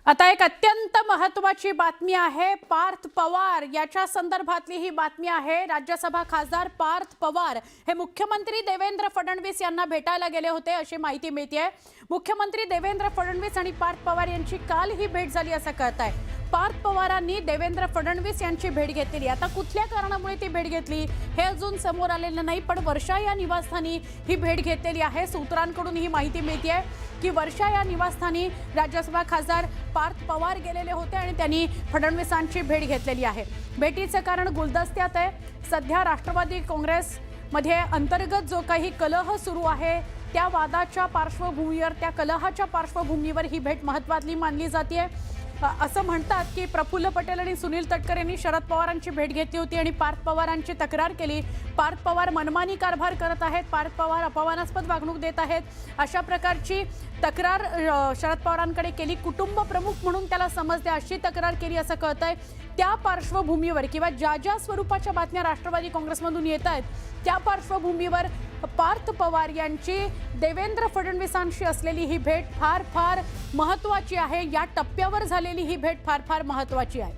आता एक अत्यंत महत्त्वाची बातमी आहे। पार्थ पवार याच्या संदर्भातली ही बातमी आहे। राज्यसभा खासदार पार्थ पवार हे मुख्यमंत्री देवेंद्र फडणवीस यांना भेटायला गेले होते अशी माहिती मिळते। मुख्यमंत्री देवेंद्र फडणवीस आणि पार्थ पवार यांची काल ही भेट झाली असं कळतंय। पार्थ पवारांनी देवेंद्र फडणवीस यांची भेट घेतली। आता कुठल्या कारणामुळे ती भेट घेतली हे अजून समोर आलेलं नाही, पण वर्षा या निवासस्थानी ही भेट घेतलेली आहे। सूत्रांकडून ही माहिती मिळते की वर्षा या निवासस्थानी राज्यसभा खासदार पार्थ पवार गेलेले होते आणि त्यांनी फडणवीसांची भेट घेतलेली आहे। भेटीचं कारण गुलदस्त्यात आहे। सध्या राष्ट्रवादी काँग्रेसमध्ये अंतर्गत जो काही कलह सुरू आहे त्या वादाच्या पार्श्वभूमीवर, त्या कलहाच्या पार्श्वभूमीवर ही भेट महत्त्वाची मानली जाते। असं म्हणतात की प्रफुल्ल पटेल आणि सुनील तटकरे यांनी शरद पवारांची भेट घेतली होती आणि पार्थ पवारांची तक्रार केली। पार्थ पवार मनमानी कारभार करत आहेत, पार्थ पवार अपमानास्पद वागणूक देत आहेत, अशा प्रकारची तक्रार शरद पवारांकडे केली। कुटुंब प्रमुख म्हणून त्याला समजते अशी तक्रार केली असं कळतंय। त्या पार्श्वभूमीवर किंवा ज्या स्वरूपाच्या बातम्या राष्ट्रवादी काँग्रेसमधून येत आहेत त्या पार्श्वभूमीवर पार्थ पवार यांची देवेंद्र फडणवीसांशी असलेली ही भेट फार महत्त्वाची आहे। या टप्प्यावर झालेली ही भेट फार महत्त्वाची आहे।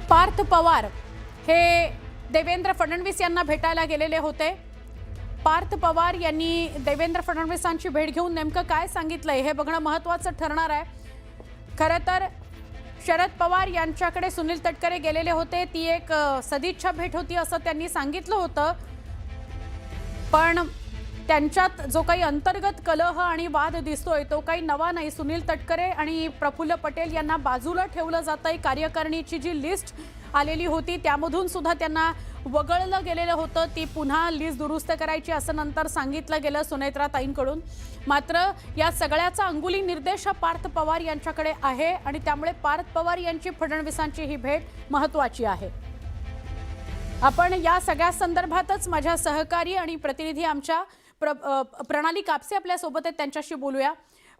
पार्थ पवार हे देवेंद्र फडणवीस यांना भेटायला गेलेले होते। पार्थ पवार यांनी देवेंद्र फडणवीसांची भेट घेऊन नेमकं काय सांगितलंय हे बघणं महत्त्वाचं ठरणार आहे। खरं तर शरद पवार यांच्याकडे सुनील तटकरे गेलेले होते, ती एक सदिच्छा भेट होती असं त्यांनी सांगितलं होतं, पण त्यांच्यात जो काही अंतर्गत कलह आणि वाद दिसतोय तो काही नवा नाही। सुनील तटकरे आणि प्रफुल्ल पटेल यांना बाजूला ठेवलं जातंय। कार्यकारिणीची जी लिस्ट आलेली होती त्यामधून सुद्धा त्यांना वगळलं गेलेलं होतं, ती पुन्हा लिस्ट दुरुस्त करायची असं नंतर सांगितलं गेलं सुनेत्राताईंकडून। मात्र या सगळ्याचा अंगुली निर्देश पार्थ पवार यांच्याकडे आहे आणि त्यामुळे पार्थ पवार यांची फडणवीसांची ही भेट महत्त्वाची आहे। आपण या सगळ्या संदर्भातच माझ्या सहकारी आणि प्रतिनिधी आमच्या प्रणाली कापसे आपल्या सोबत आहेत, त्यांच्याशी बोलूया।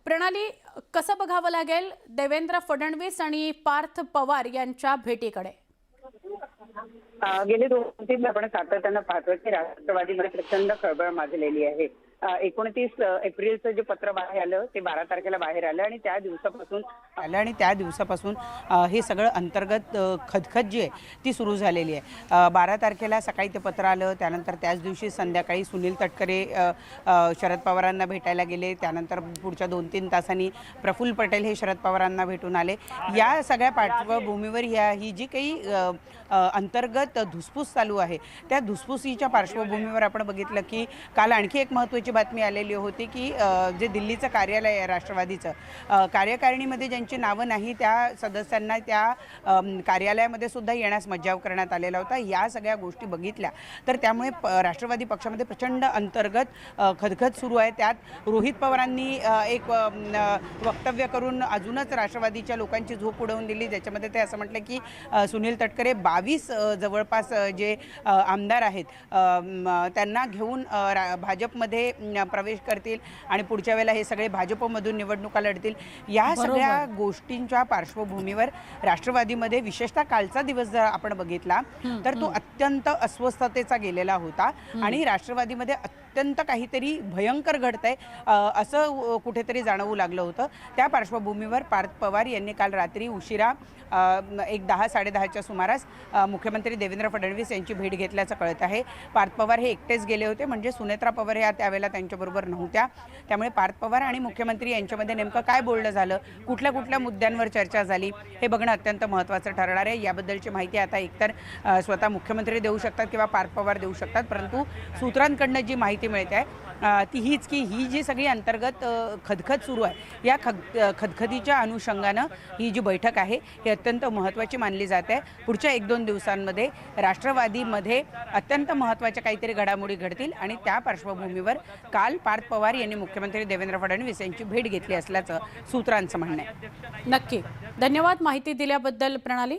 प्रणाली, कसं बघावं लागेल देवेंद्र फडणवीस आणि पार्थ पवार यांच्या भेटीकडे? गेले 2-3 आपण सातत्यानं पाहतोय की राष्ट्रवादीमध्ये प्रचंड खळबळ माजलेली आहे। 29 एप्रिलचं जे पत्र बाहेर आलं ते 12 तारखेला बाहेर आलं आणि त्या दिवसापासून हे सगळं अंतर्गत खदखद जी आहे ती सुरू झालेली आहे। 12 तारखेला सकाळी ते पत्र आलं, त्यानंतर त्याच दिवशी संध्याकाळी सुनील तटकरे शरद पवारांना भेटायला गेले, त्यानंतर पुढच्या 2-3 तासांनी प्रफुल्ल पटेल हे शरद पवारांना भेटून आले। या सगळ्या पार्श्वभूमीवर ही जी काही अंतर्गत धुसफूस चालू आहे त्या धुसफुसीच्या पार्श्वभूमीवर आपण बघितलं की काल आणखी एक महत्त्वाची बातमी आलेली होती की जे दिल्लीचं कार्यालय आहे राष्ट्रवादीचं, कार्यकारिणीमध्ये ज्यांची नावं नाही त्या सदस्यांना त्या कार्यालयामध्ये सुद्धा येण्यास मज्जाव करण्यात आलेला होता। या सगळ्या गोष्टी बघितल्या तर त्यामुळे राष्ट्रवादी पक्षामध्ये प्रचंड अंतर्गत खदखद सुरू आहे। त्यात रोहित पवारांनी एक वक्तव्य करून अजूनच राष्ट्रवादीच्या लोकांची झोप उडवून दिली, ज्याच्यामध्ये ते असं म्हटलं की सुनील तटकरे 22 जवळपास जे आमदार आहेत त्यांना घेऊन भाजपमध्ये प्रवेश करतील आणि पुढच्या वेळेला हे सगळे भाजपमधून निवडणुका लढतील। या सगळ्या गोष्टींच्या पार्श्वभूमीवर राष्ट्रवादीमध्ये विशेषतः कालचा दिवस जर आपण बघितला तर तो अत्यंत अस्वस्थतेचा गेलेला होता आणि राष्ट्रवादीमध्ये अत्यंत काहीतरी भयंकर घडतंय असं कुठेतरी जाणवू लागलं होतं। त्या पार्श्वभूमीवर पार्थ पवार यांनी काल रात्री उशिरा एक 10-10:30च्या सुमारास मुख्यमंत्री देवेंद्र फडणवीस यांची भेट घेतल्याचं कळत आहे। पार्थ पवार हे एकटेच गेले होते, म्हणजे सुनेत्रा पवार या त्यावेळेला त्यांच्याबरोबर नव्हत्या। त्यामुळे पार्थ पवार आणि मुख्यमंत्री यांच्यामध्ये नेमकं काय बोलणं झालं, कुठल्या मुद्द्यांवर चर्चा झाली हे बघणं अत्यंत महत्त्वाचं ठरणार आहे। याबद्दलची माहिती आता एकतर स्वतः मुख्यमंत्री देऊ शकतात किंवा पार्थ पवार देऊ शकतात, परंतु सूत्रांकडनं जी माहिती मिळते आहे ती हीच की ही जी सगळी अंतर्गत खदखद सुरू आहे या खदखदीच्या अनुषंगानं ही जी बैठक आहे ही अत्यंत महत्त्वाची मानली जाते। पुढच्या 1-2 दिवसांमध्ये राष्ट्रवादीमध्ये अत्यंत महत्त्वाच्या काहीतरी घडामोडी घडतील आणि त्या पार्श्वभूमीवर काल पार्थ पवार यांनी मुख्यमंत्री देवेंद्र फडणवीस यांची भेट घेतली असल्याचं सूत्रांचं म्हणणं आहे। नक्की, धन्यवाद माहिती दिल्याबद्दल प्रणाली।